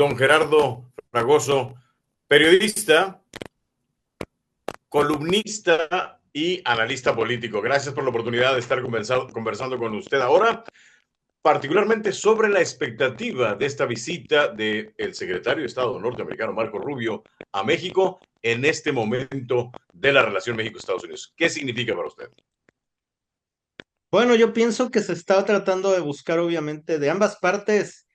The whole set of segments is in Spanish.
don Gerardo Fragoso, periodista, columnista y analista político. Gracias por la oportunidad de estar conversando con usted ahora, particularmente sobre la expectativa de esta visita del secretario de Estado norteamericano Marco Rubio a México en este momento de la relación México-Estados Unidos. ¿Qué significa para usted? Bueno, yo pienso que se está tratando de buscar, obviamente, de ambas partes,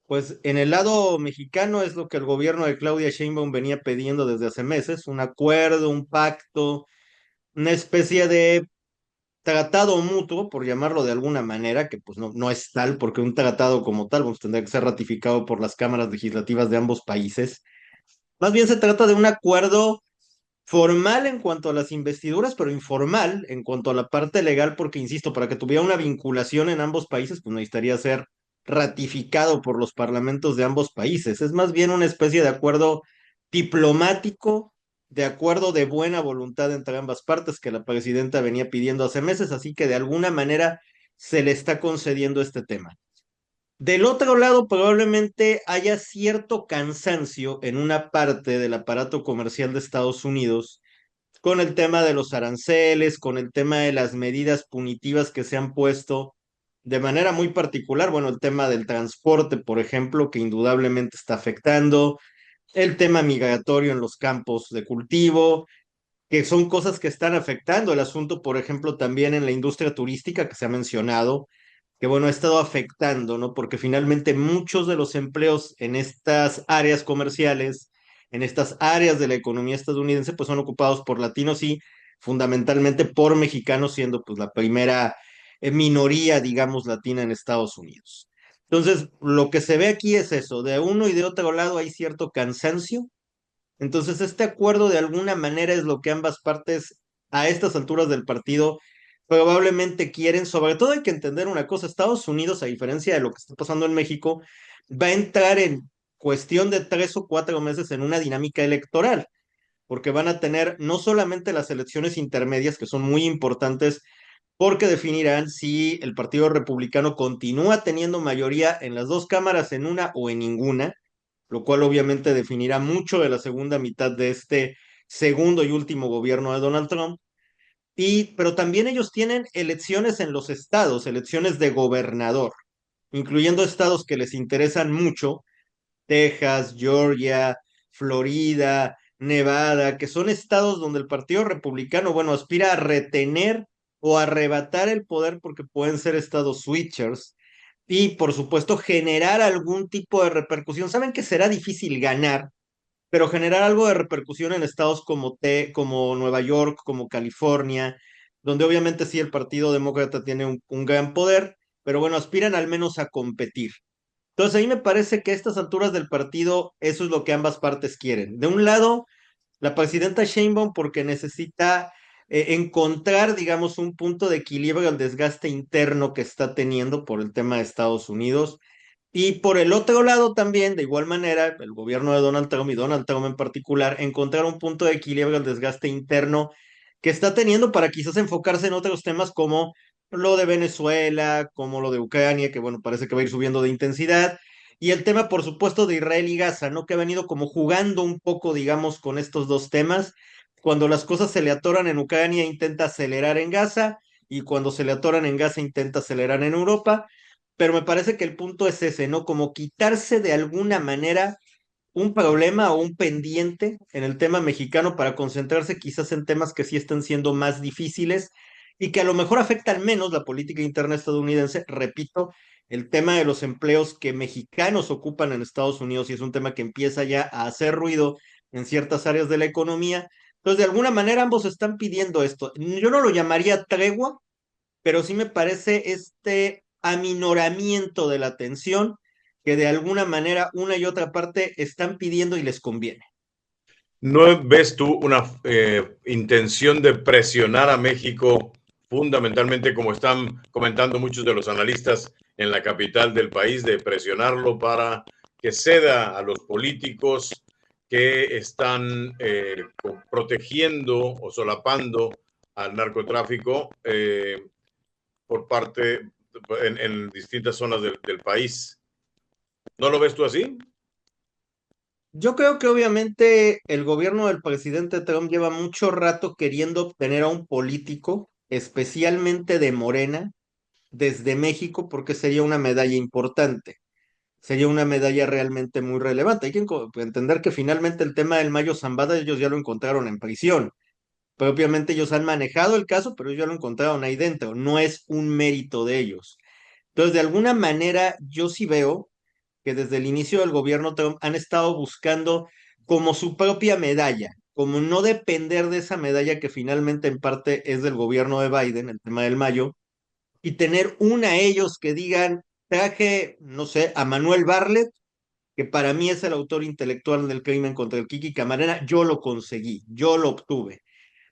pues en el lado mexicano es lo que el gobierno de Claudia Sheinbaum venía pidiendo desde hace meses, un acuerdo, un pacto, una especie de tratado mutuo, por llamarlo de alguna manera, que pues no es tal, porque un tratado como tal, pues tendría que ser ratificado por las cámaras legislativas de ambos países. Más bien se trata de un acuerdo formal en cuanto a las investiduras, pero informal en cuanto a la parte legal, porque, insisto, para que tuviera una vinculación en ambos países, pues necesitaría ser ratificado por los parlamentos de ambos países. Es más bien una especie de acuerdo diplomático, de acuerdo de buena voluntad entre ambas partes que la presidenta venía pidiendo hace meses, así que de alguna manera se le está concediendo este tema. Del otro lado, probablemente haya cierto cansancio en una parte del aparato comercial de Estados Unidos con el tema de los aranceles, con el tema de las medidas punitivas que se han puesto de manera muy particular. Bueno, el tema del transporte, por ejemplo, que indudablemente está afectando, el tema migratorio en los campos de cultivo, que son cosas que están afectando el asunto, por ejemplo, también en la industria turística que se ha mencionado, que bueno, ha estado afectando, ¿no? Porque finalmente muchos de los empleos en estas áreas comerciales, en estas áreas de la economía estadounidense, pues son ocupados por latinos y fundamentalmente por mexicanos, siendo pues la primera minoría, digamos, latina en Estados Unidos. Entonces, lo que se ve aquí es eso, de uno y de otro lado hay cierto cansancio. Entonces, este acuerdo de alguna manera es lo que ambas partes a estas alturas del partido probablemente quieren. Sobre todo hay que entender una cosa, Estados Unidos, a diferencia de lo que está pasando en México, va a entrar en cuestión de 3 o 4 meses en una dinámica electoral, porque van a tener no solamente las elecciones intermedias, que son muy importantes, porque definirán si el Partido Republicano continúa teniendo mayoría en las dos cámaras, en una o en ninguna, lo cual obviamente definirá mucho de la segunda mitad de este segundo y último gobierno de Donald Trump. Pero también ellos tienen elecciones en los estados, elecciones de gobernador, incluyendo estados que les interesan mucho, Texas, Georgia, Florida, Nevada, que son estados donde el Partido Republicano, bueno, aspira a retener o arrebatar el poder porque pueden ser estados switchers y, por supuesto, generar algún tipo de repercusión. Saben que será difícil ganar, pero generar algo de repercusión en estados como Nueva York, como California, donde obviamente sí el Partido Demócrata tiene un gran poder, pero bueno, aspiran al menos a competir. Entonces, a mí me parece que a estas alturas del partido, eso es lo que ambas partes quieren. De un lado, la presidenta Sheinbaum porque necesita encontrar, digamos, un punto de equilibrio al desgaste interno que está teniendo por el tema de Estados Unidos. Y por el otro lado también, de igual manera, el gobierno de Donald Trump y Donald Trump en particular, encontrar un punto de equilibrio al desgaste interno que está teniendo para quizás enfocarse en otros temas como lo de Venezuela, como lo de Ucrania, que bueno, parece que va a ir subiendo de intensidad, y el tema, por supuesto, de Israel y Gaza, ¿no? Que ha venido como jugando un poco, digamos, con estos dos temas. Cuando las cosas se le atoran en Ucrania, intenta acelerar en Gaza, y cuando se le atoran en Gaza, intenta acelerar en Europa. Pero me parece que el punto es ese, ¿no? Como quitarse de alguna manera un problema o un pendiente en el tema mexicano para concentrarse quizás en temas que sí están siendo más difíciles y que a lo mejor afectan menos la política interna estadounidense. Repito, el tema de los empleos que mexicanos ocupan en Estados Unidos y es un tema que empieza ya a hacer ruido en ciertas áreas de la economía. Entonces, de alguna manera ambos están pidiendo esto. Yo no lo llamaría tregua, pero sí me parece este aminoramiento de la tensión que de alguna manera una y otra parte están pidiendo y les conviene. ¿No ves tú una intención de presionar a México fundamentalmente, como están comentando muchos de los analistas en la capital del país, de presionarlo para que ceda a los políticos que están protegiendo o solapando al narcotráfico por parte en distintas zonas del país? ¿No lo ves tú así? Yo creo que obviamente el gobierno del presidente Trump lleva mucho rato queriendo obtener a un político, especialmente de Morena, desde México, porque sería una medalla importante, sería una medalla realmente muy relevante. Hay que entender que finalmente el tema del Mayo Zambada ellos ya lo encontraron en prisión. Propiamente ellos han manejado el caso, pero ellos ya lo encontraron ahí dentro. No es un mérito de ellos. Entonces, de alguna manera, yo sí veo que desde el inicio del gobierno Trump han estado buscando como su propia medalla, como no depender de esa medalla que finalmente en parte es del gobierno de Biden, el tema del Mayo, y tener una ellos que digan, traje, no sé, a Manuel Bartlett, que para mí es el autor intelectual del crimen contra el Kiki Camarena, yo lo conseguí, yo lo obtuve.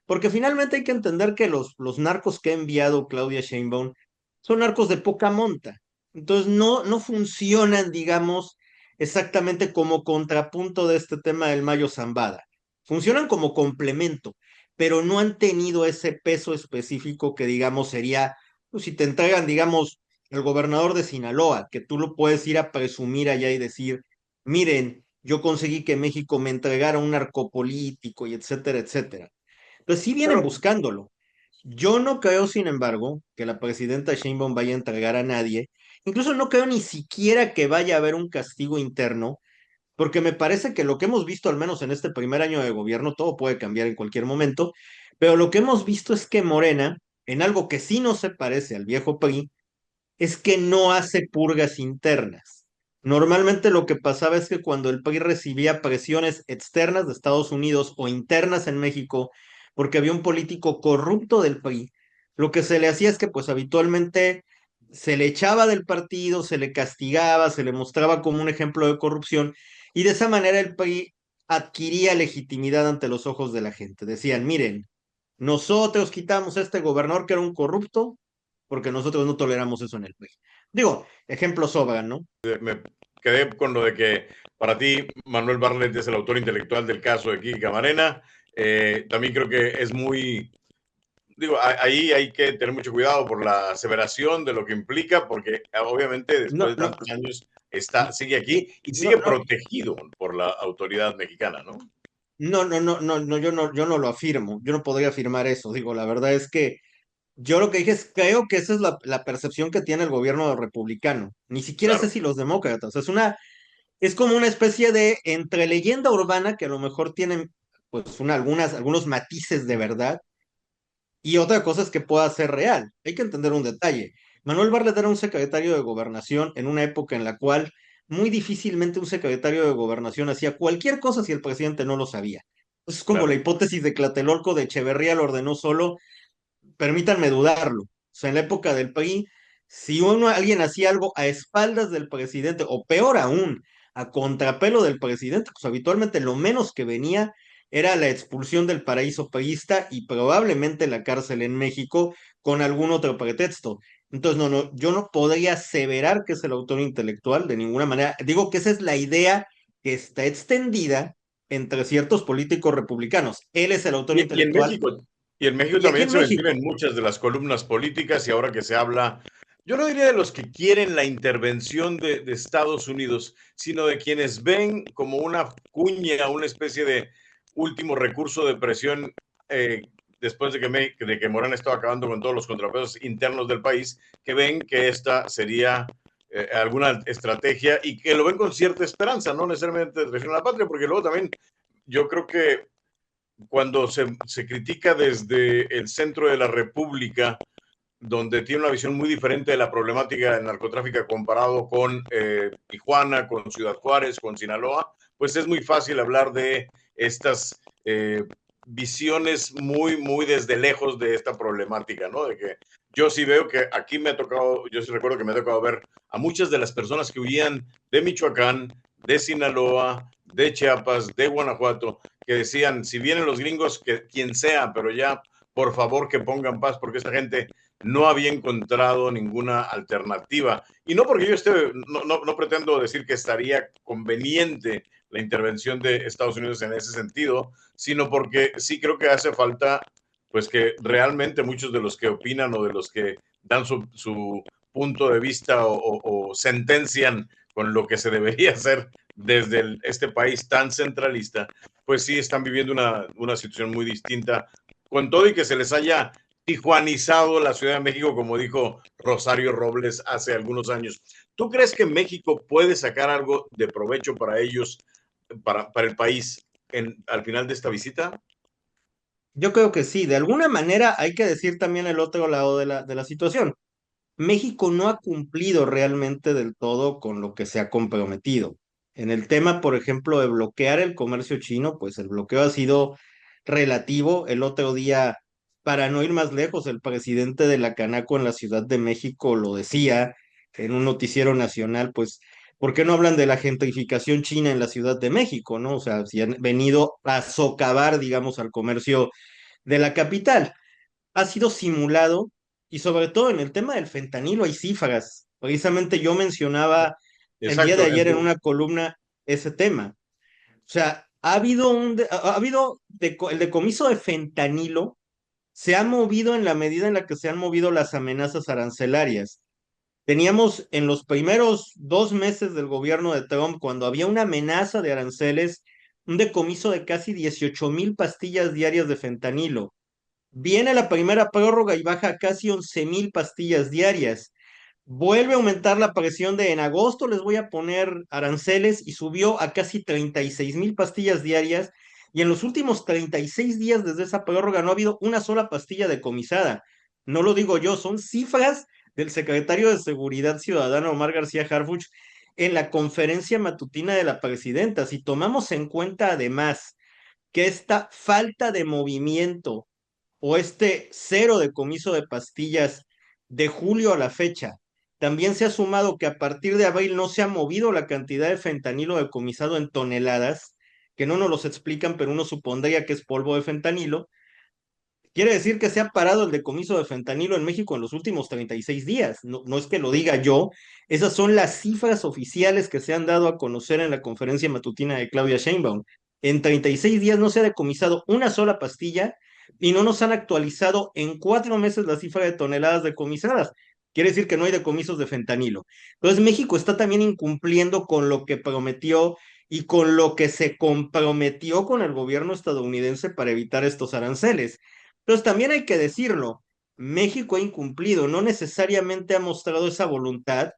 Porque finalmente hay que entender que los narcos que ha enviado Claudia Sheinbaum son narcos de poca monta. Entonces no funcionan, digamos, exactamente como contrapunto de este tema del Mayo Zambada. Funcionan como complemento, pero no han tenido ese peso específico que, digamos, sería, pues, si te entregan, digamos, el gobernador de Sinaloa, que tú lo puedes ir a presumir allá y decir, miren, yo conseguí que México me entregara un narcopolítico y etcétera, etcétera. Entonces sí vienen Pero buscándolo. Yo no creo, sin embargo, que la presidenta Sheinbaum vaya a entregar a nadie. Incluso no creo ni siquiera que vaya a haber un castigo interno, porque me parece que lo que hemos visto, al menos en este primer año de gobierno, todo puede cambiar en cualquier momento, pero lo que hemos visto es que Morena, en algo que sí no se parece al viejo PRI, es que no hace purgas internas. Normalmente lo que pasaba es que cuando el PRI recibía presiones externas de Estados Unidos o internas en México, porque había un político corrupto del PRI, lo que se le hacía es que pues habitualmente se le echaba del partido, se le castigaba, se le mostraba como un ejemplo de corrupción y de esa manera el PRI adquiría legitimidad ante los ojos de la gente. Decían, miren, nosotros quitamos a este gobernador que era un corrupto porque nosotros no toleramos eso en el PRI. Digo, ejemplos sobran, ¿no? me quedé con lo de que para ti Manuel Bartlett es el autor intelectual del caso de Kiki Camarena. También creo que es muy, digo, ahí hay que tener mucho cuidado por la aseveración de lo que implica, porque obviamente después No, de no, tantos años sigue y, aquí y no, sigue no, protegido por la autoridad mexicana, ¿no? no, yo no lo afirmo, yo no podría afirmar eso, digo, la verdad es que yo lo que dije es, creo que esa es la percepción que tiene el gobierno republicano, ni siquiera sé Claro. si los demócratas, es como una especie de entre leyenda urbana que a lo mejor tienen pues algunos matices de verdad, y otra cosa es que pueda ser real. Hay que entender un detalle. Manuel Bartlett era un secretario de gobernación en una época en la cual muy difícilmente un secretario de gobernación hacía cualquier cosa si el presidente no lo sabía. Es como la Claro. hipótesis de Tlatelolco de Echeverría lo ordenó solo, permítanme dudarlo. O sea, en la época del PRI, si alguien hacía algo a espaldas del presidente, o peor aún, a contrapelo del presidente, pues habitualmente lo menos que venía era la expulsión del paraíso priista y probablemente la cárcel en México con algún otro pretexto. Entonces, yo no podría aseverar que es el autor intelectual de ninguna manera. Digo que esa es la idea que está extendida entre ciertos políticos republicanos. Él es el autor Y en intelectual México, y en México y aquí también en se ventilan México. en muchas de las columnas políticas y ahora que se habla, yo no diría de los que quieren la intervención de Estados Unidos, sino de quienes ven como una cuña, una especie de último recurso de presión después de que Morena estaba acabando con todos los contrapesos internos del país, que ven que esta sería alguna estrategia y que lo ven con cierta esperanza, no necesariamente de traición a la patria, porque luego también yo creo que cuando se critica desde el centro de la República, donde tiene una visión muy diferente de la problemática del narcotráfico comparado con Tijuana, con Ciudad Juárez, con Sinaloa, pues es muy fácil hablar de estas visiones muy desde lejos de esta problemática, ¿no? De que yo sí veo que aquí me ha tocado, yo sí recuerdo que me ha tocado ver a muchas de las personas que huían de Michoacán, de Sinaloa, de Chiapas, de Guanajuato, que decían, si vienen los gringos, que quien sea, pero ya, por favor, que pongan paz, porque esta gente no había encontrado ninguna alternativa. Y no porque yo no pretendo decir que estaría conveniente la intervención de Estados Unidos en ese sentido, sino porque sí creo que hace falta, pues que realmente muchos de los que opinan o de los que dan su punto de vista o sentencian con lo que se debería hacer desde este país tan centralista, pues sí están viviendo una situación muy distinta, con todo y que se les haya tijuanizado la Ciudad de México, como dijo Rosario Robles hace algunos años. ¿Tú crees que México puede sacar algo de provecho para ellos, para el país, al final de esta visita? Yo creo que sí, de alguna manera hay que decir también el otro lado de la situación. México no ha cumplido realmente del todo con lo que se ha comprometido. En el tema, por ejemplo, de bloquear el comercio chino, pues el bloqueo ha sido relativo. El otro día, para no ir más lejos, el presidente de la Canaco en la Ciudad de México lo decía en un noticiero nacional, pues, ¿por qué no hablan de la gentrificación china en la Ciudad de México, no? O sea, si han venido a socavar, digamos, al comercio de la capital. Ha sido simulado y sobre todo en el tema del fentanilo hay cifras. Precisamente yo mencionaba el día de Exacto. ayer en una columna ese tema. O sea, ha habido ha habido el decomiso de fentanilo se ha movido en la medida en la que se han movido las amenazas arancelarias. Teníamos en los primeros 2 meses del gobierno de Trump, cuando había una amenaza de aranceles, un decomiso de casi 18,000 pastillas diarias de fentanilo. Viene la primera prórroga y baja a casi 11,000 pastillas diarias. Vuelve a aumentar la presión de en agosto les voy a poner aranceles y subió a casi 36,000 pastillas diarias. Y en los últimos 36 días desde esa prórroga no ha habido una sola pastilla decomisada. No lo digo yo, son cifras del secretario de Seguridad Ciudadana Omar García Harfuch en la conferencia matutina de la presidenta. Si tomamos en cuenta además que esta falta de movimiento o este cero decomiso de pastillas de julio a la fecha, también se ha sumado que a partir de abril no se ha movido la cantidad de fentanilo decomisado en toneladas, que no nos los explican, pero uno supondría que es polvo de fentanilo. Quiere decir que se ha parado el decomiso de fentanilo en México en los últimos 36 días. No, no es que lo diga yo, esas son las cifras oficiales que se han dado a conocer en la conferencia matutina de Claudia Sheinbaum. En 36 días no se ha decomisado una sola pastilla y no nos han actualizado en 4 meses la cifra de toneladas decomisadas. Quiere decir que no hay decomisos de fentanilo. Entonces México está también incumpliendo con lo que prometió y con lo que se comprometió con el gobierno estadounidense para evitar estos aranceles. Entonces también hay que decirlo, México ha incumplido, no necesariamente ha mostrado esa voluntad,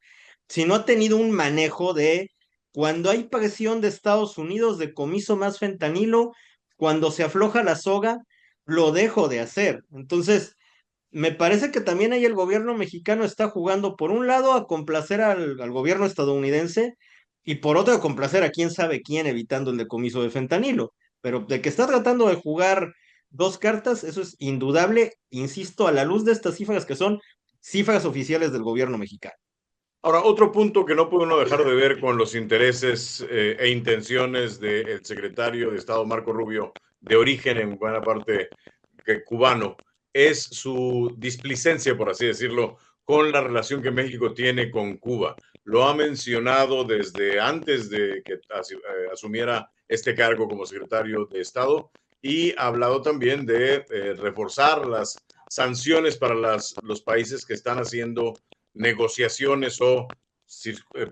sino ha tenido un manejo de cuando hay presión de Estados Unidos de comiso más fentanilo, cuando se afloja la soga, lo dejo de hacer. Entonces, me parece que también ahí el gobierno mexicano está jugando, por un lado, a complacer al gobierno estadounidense y por otro, a complacer a quién sabe quién, evitando el decomiso de fentanilo. Pero de que está tratando de jugar dos cartas, eso es indudable, insisto, a la luz de estas cifras que son cifras oficiales del gobierno mexicano. Ahora, otro punto que no puede uno dejar de ver con los intereses e intenciones del secretario de Estado Marco Rubio, de origen en buena parte cubano, es su displicencia, por así decirlo, con la relación que México tiene con Cuba. Lo ha mencionado desde antes de que asumiera este cargo como secretario de Estado y ha hablado también de reforzar las sanciones para los países que están haciendo negociaciones o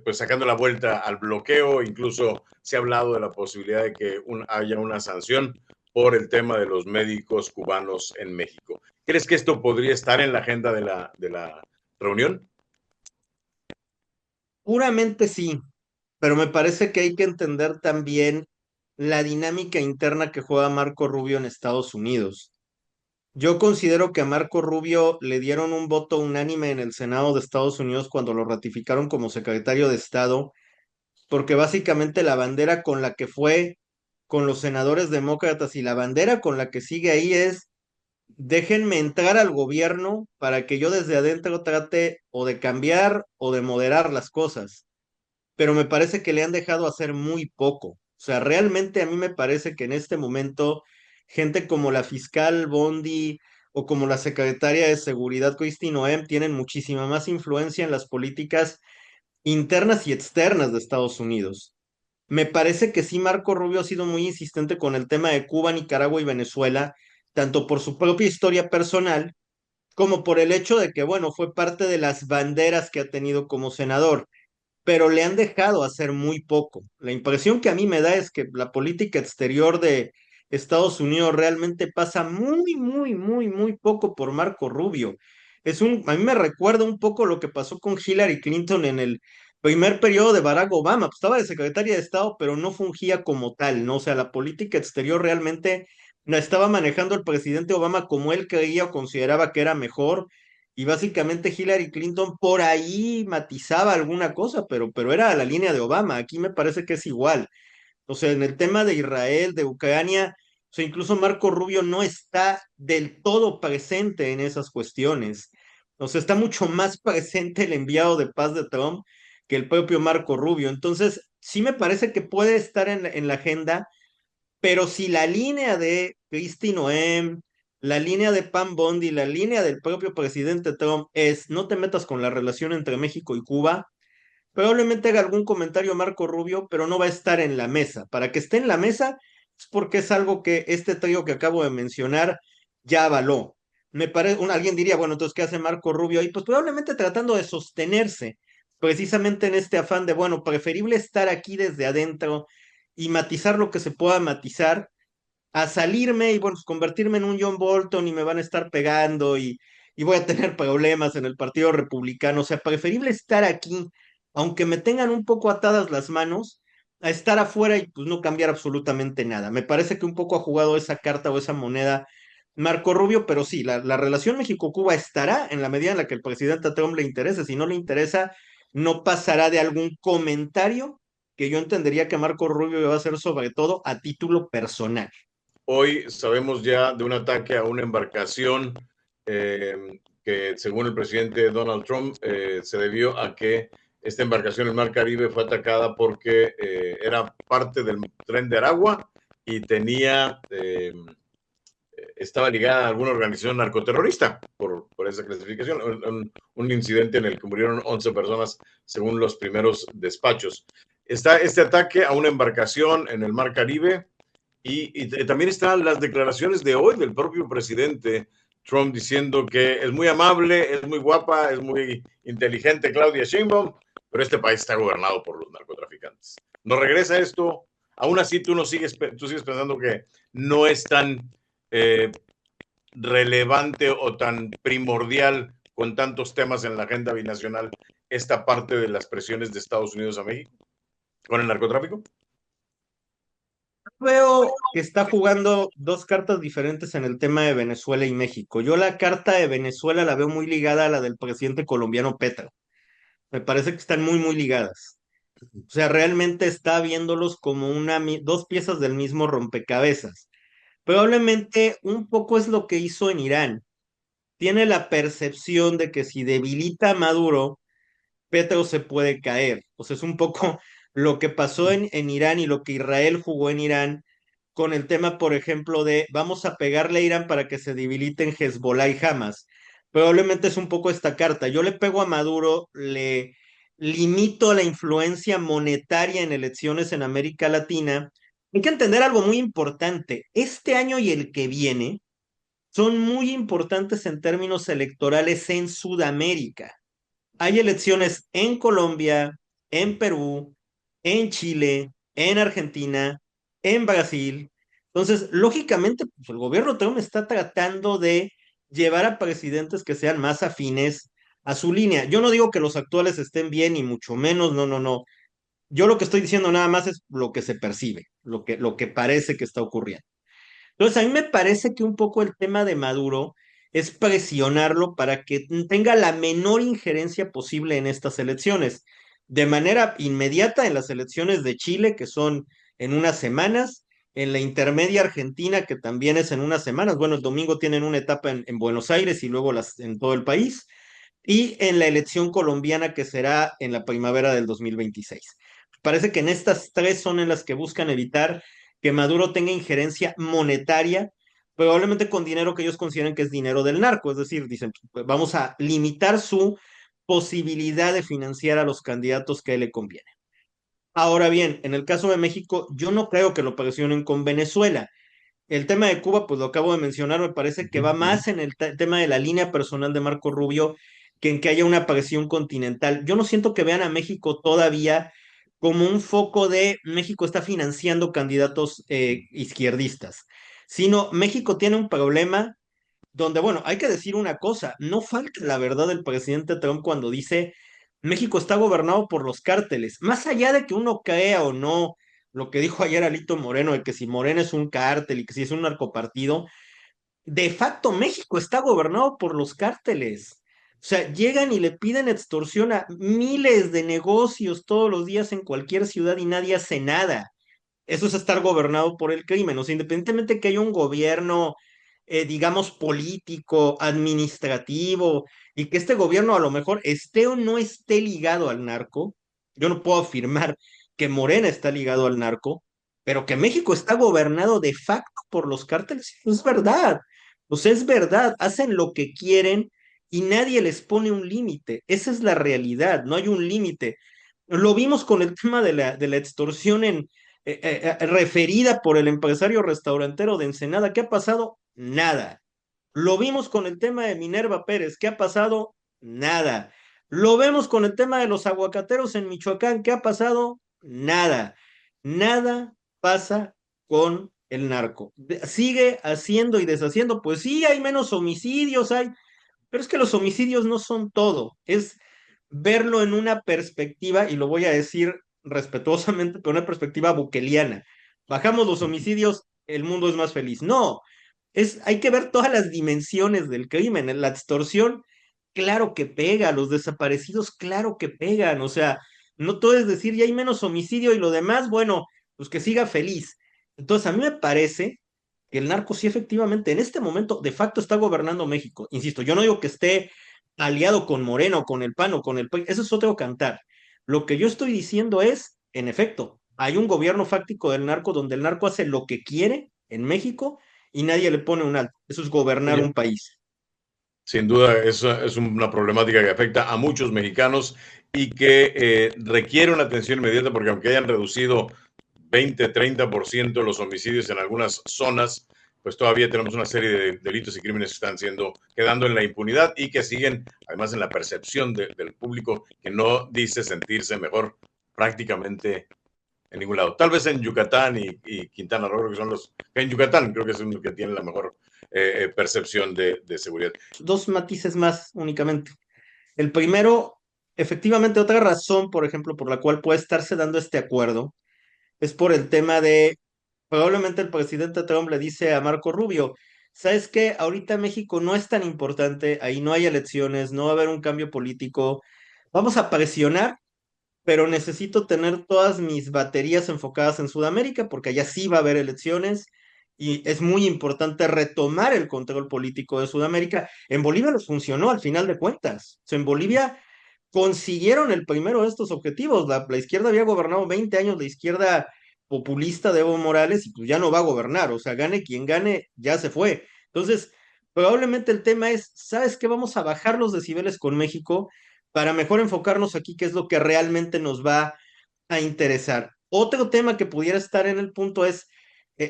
pues sacando la vuelta al bloqueo. Incluso se ha hablado de la posibilidad de que haya una sanción por el tema de los médicos cubanos en México. ¿Crees que esto podría estar en la agenda de la reunión? Puramente sí, pero me parece que hay que entender también la dinámica interna que juega Marco Rubio en Estados Unidos. Yo considero que a Marco Rubio le dieron un voto unánime en el Senado de Estados Unidos cuando lo ratificaron como secretario de Estado, porque básicamente la bandera con la que fue con los senadores demócratas y la bandera con la que sigue ahí es déjenme entrar al gobierno para que yo desde adentro trate o de cambiar o de moderar las cosas. Pero me parece que le han dejado hacer muy poco. O sea, realmente a mí me parece que en este momento gente como la fiscal Bondi o como la secretaria de Seguridad Christine Noem tienen muchísima más influencia en las políticas internas y externas de Estados Unidos. Me parece que sí, Marco Rubio ha sido muy insistente con el tema de Cuba, Nicaragua y Venezuela, tanto por su propia historia personal como por el hecho de que, bueno, fue parte de las banderas que ha tenido como senador. pero le han dejado hacer muy poco. La impresión que a mí me da es que la política exterior de Estados Unidos realmente pasa muy, muy, muy, muy poco por Marco Rubio. A mí me recuerda un poco lo que pasó con Hillary Clinton en el primer periodo de Barack Obama. Pues estaba de secretaria de Estado, pero no fungía como tal, ¿no? O sea, la política exterior realmente la estaba manejando el presidente Obama como él creía o consideraba que era mejor, y básicamente Hillary Clinton por ahí matizaba alguna cosa, pero era la línea de Obama. Aquí me parece que es igual. O sea, en el tema de Israel, de Ucrania, o sea, incluso Marco Rubio no está del todo presente en esas cuestiones. O sea, está mucho más presente el enviado de paz de Trump que el propio Marco Rubio. Entonces, sí me parece que puede estar en la agenda, pero si la línea de Kristi Noem, la línea de Pam Bondi, la línea del propio presidente Trump es no te metas con la relación entre México y Cuba, probablemente haga algún comentario Marco Rubio, pero no va a estar en la mesa. Para que esté en la mesa es porque es algo que este trío que acabo de mencionar ya avaló. Alguien diría, bueno, entonces, ¿qué hace Marco Rubio ahí? Pues probablemente tratando de sostenerse, precisamente en este afán de, bueno, preferible estar aquí desde adentro y matizar lo que se pueda matizar, a salirme y, bueno, pues convertirme en un John Bolton y me van a estar pegando y voy a tener problemas en el Partido Republicano. O sea, preferible estar aquí, aunque me tengan un poco atadas las manos, a estar afuera y pues no cambiar absolutamente nada. Me parece que un poco ha jugado esa carta o esa moneda Marco Rubio, pero sí, la relación México-Cuba estará en la medida en la que el presidente Trump le interese. Si no le interesa, no pasará de algún comentario que yo entendería que Marco Rubio va a hacer sobre todo a título personal. Hoy sabemos ya de un ataque a una embarcación que, según el presidente Donald Trump, se debió a que esta embarcación en el Mar Caribe fue atacada porque era parte del tren de Aragua y estaba ligada a alguna organización narcoterrorista por esa clasificación. Un incidente en el que murieron 11 personas, según los primeros despachos. Está este ataque a una embarcación en el Mar Caribe y también están las declaraciones de hoy del propio presidente Trump diciendo que es muy amable, es muy guapa, es muy inteligente Claudia Sheinbaum, pero este país está gobernado por los narcotraficantes. No regresa esto, aún así tú sigues pensando que no es tan eh, relevante o tan primordial con tantos temas en la agenda binacional esta parte de las presiones de Estados Unidos a México con el narcotráfico. Veo que está jugando dos cartas diferentes en el tema de Venezuela y México. Yo la carta de Venezuela la veo muy ligada a la del presidente colombiano Petro. Me parece que están muy, muy ligadas. O sea, realmente está viéndolos como dos piezas del mismo rompecabezas. Probablemente un poco es lo que hizo en Irán. Tiene la percepción de que si debilita a Maduro, Petro se puede caer. O sea, es un poco lo que pasó en Irán y lo que Israel jugó en Irán con el tema, por ejemplo, de vamos a pegarle a Irán para que se debiliten Hezbollah y Hamas. Probablemente es un poco esta carta. Yo le pego a Maduro, le limito la influencia monetaria en elecciones en América Latina. Hay que entender algo muy importante. Este año y el que viene son muy importantes en términos electorales en Sudamérica. Hay elecciones en Colombia, en Perú, en Chile, en Argentina, en Brasil. Entonces, lógicamente, pues, el gobierno Trump está tratando de llevar a presidentes que sean más afines a su línea. Yo no digo que los actuales estén bien, ni mucho menos, no, no, no. Yo lo que estoy diciendo nada más es lo que se percibe, lo que parece que está ocurriendo. Entonces, a mí me parece que un poco el tema de Maduro es presionarlo para que tenga la menor injerencia posible en estas elecciones. De manera inmediata en las elecciones de Chile, que son en unas semanas, en la intermedia Argentina, que también es en unas semanas. Bueno, el domingo tienen una etapa en Buenos Aires y luego en todo el país. Y en la elección colombiana, que será en la primavera del 2026. Parece que en estas tres son en las que buscan evitar que Maduro tenga injerencia monetaria, probablemente con dinero que ellos consideran que es dinero del narco, es decir, dicen, pues vamos a limitar su posibilidad de financiar a los candidatos que a él le conviene. Ahora bien, en el caso de México, yo no creo que lo presionen con Venezuela. El tema de Cuba, pues lo acabo de mencionar, me parece que va más en el tema de la línea personal de Marco Rubio que en que haya una presión continental. Yo no siento que vean a México todavía como un foco de México está financiando candidatos izquierdistas, sino México tiene un problema donde, bueno, hay que decir una cosa, no falta la verdad del presidente Trump cuando dice México está gobernado por los cárteles, más allá de que uno crea o no lo que dijo ayer Alito Moreno, de que si Morena es un cártel y que si es un narcopartido, de facto México está gobernado por los cárteles. O sea, llegan y le piden extorsión a miles de negocios todos los días en cualquier ciudad y nadie hace nada. Eso es estar gobernado por el crimen. O sea, independientemente que haya un gobierno, digamos, político, administrativo, y que este gobierno a lo mejor esté o no esté ligado al narco, yo no puedo afirmar que Morena está ligado al narco, pero que México está gobernado de facto por los cárteles, es verdad. O sea, es verdad, hacen lo que quieren y nadie les pone un límite. Esa es la realidad, no hay un límite. Lo vimos con el tema de la extorsión referida por el empresario restaurantero de Ensenada. ¿Qué ha pasado? Nada. Lo vimos con el tema de Minerva Pérez. ¿Qué ha pasado? Nada. Lo vemos con el tema de los aguacateros en Michoacán. ¿Qué ha pasado? Nada. Nada pasa con el narco. Sigue haciendo y deshaciendo. Pues sí, hay menos homicidios, hay, pero es que los homicidios no son todo. Es verlo en una perspectiva, y lo voy a decir respetuosamente, pero una perspectiva bukeliana. Bajamos los homicidios, el mundo es más feliz. No, hay que ver todas las dimensiones del crimen. La extorsión, claro que pega, los desaparecidos, claro que pegan. O sea, no todo es decir, ya hay menos homicidio y lo demás, bueno, pues que siga feliz. Entonces, a mí me parece que el narco sí efectivamente en este momento de facto está gobernando México. Insisto, yo no digo que esté aliado con Moreno, con el PAN o con el PRI, eso es otro cantar. Lo que yo estoy diciendo es, en efecto, hay un gobierno fáctico del narco donde el narco hace lo que quiere en México y nadie le pone un alto. Eso es gobernar un Oye, país. sin duda, es una problemática que afecta a muchos mexicanos y que requiere una atención inmediata porque aunque hayan reducido 20-30% los homicidios en algunas zonas, pues todavía tenemos una serie de delitos y crímenes que están quedando en la impunidad y que siguen, además, en la percepción del público que no dice sentirse mejor prácticamente en ningún lado. Tal vez en Yucatán y Quintana Roo, que son en Yucatán creo que es uno que tiene la mejor percepción de seguridad. Dos matices más únicamente. El primero, efectivamente, otra razón, por ejemplo, por la cual puede estarse dando este acuerdo es por el tema de, probablemente el presidente Trump le dice a Marco Rubio, ¿sabes qué? Ahorita México no es tan importante, ahí no hay elecciones, no va a haber un cambio político, vamos a presionar, pero necesito tener todas mis baterías enfocadas en Sudamérica porque allá sí va a haber elecciones y es muy importante retomar el control político de Sudamérica. En Bolivia les funcionó al final de cuentas. O sea, en Bolivia consiguieron el primero de estos objetivos. La izquierda había gobernado 20 años, la izquierda populista de Evo Morales, y pues ya no va a gobernar. O sea, gane quien gane, ya se fue. Entonces, probablemente el tema es, ¿sabes qué? Vamos a bajar los decibeles con México para mejor enfocarnos aquí, qué es lo que realmente nos va a interesar. Otro tema que pudiera estar en el punto es,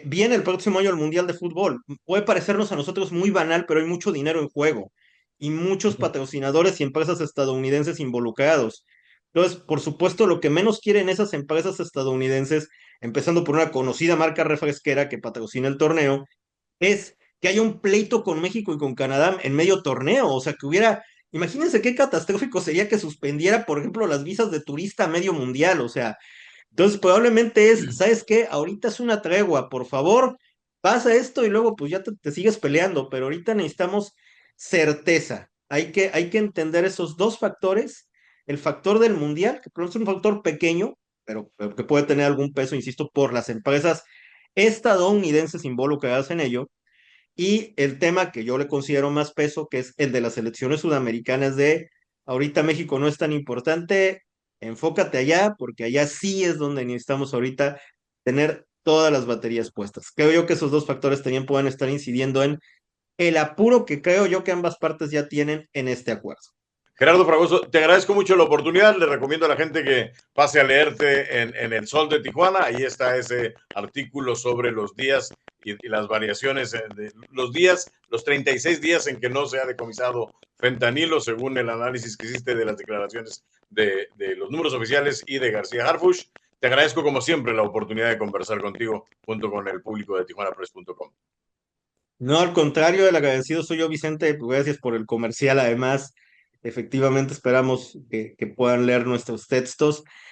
viene el próximo año el Mundial de Fútbol. Puede parecernos a nosotros muy banal, pero hay mucho dinero en juego y muchos patrocinadores y empresas estadounidenses involucrados. Entonces, por supuesto, lo que menos quieren esas empresas estadounidenses, empezando por una conocida marca refresquera que patrocina el torneo, es que haya un pleito con México y con Canadá en medio torneo. O sea, que hubiera, imagínense qué catastrófico sería que suspendiera, por ejemplo, las visas de turista a medio mundial. O sea, entonces probablemente es, ¿sabes qué? Ahorita es una tregua, por favor, pasa esto y luego pues ya te sigues peleando, pero ahorita necesitamos certeza. Hay que entender esos dos factores, el factor del mundial, que es un factor pequeño, pero que puede tener algún peso, insisto, por las empresas estadounidenses involucradas en ello, y el tema que yo le considero más peso, que es el de las elecciones sudamericanas de ahorita México no es tan importante, enfócate allá, porque allá sí es donde necesitamos ahorita tener todas las baterías puestas. Creo yo que esos dos factores también pueden estar incidiendo en el apuro que creo yo que ambas partes ya tienen en este acuerdo. Gerardo Fragoso, te agradezco mucho la oportunidad. Le recomiendo a la gente que pase a leerte en El Sol de Tijuana. Ahí está ese artículo sobre los días y las variaciones de los días, los 36 días en que no se ha decomisado fentanilo, según el análisis que hiciste de las declaraciones de los números oficiales y de García Harfuch. Te agradezco como siempre la oportunidad de conversar contigo junto con el público de tijuanapress.com. No, al contrario, el agradecido soy yo, Vicente. Pues gracias por el comercial. Además, efectivamente esperamos que puedan leer nuestros textos.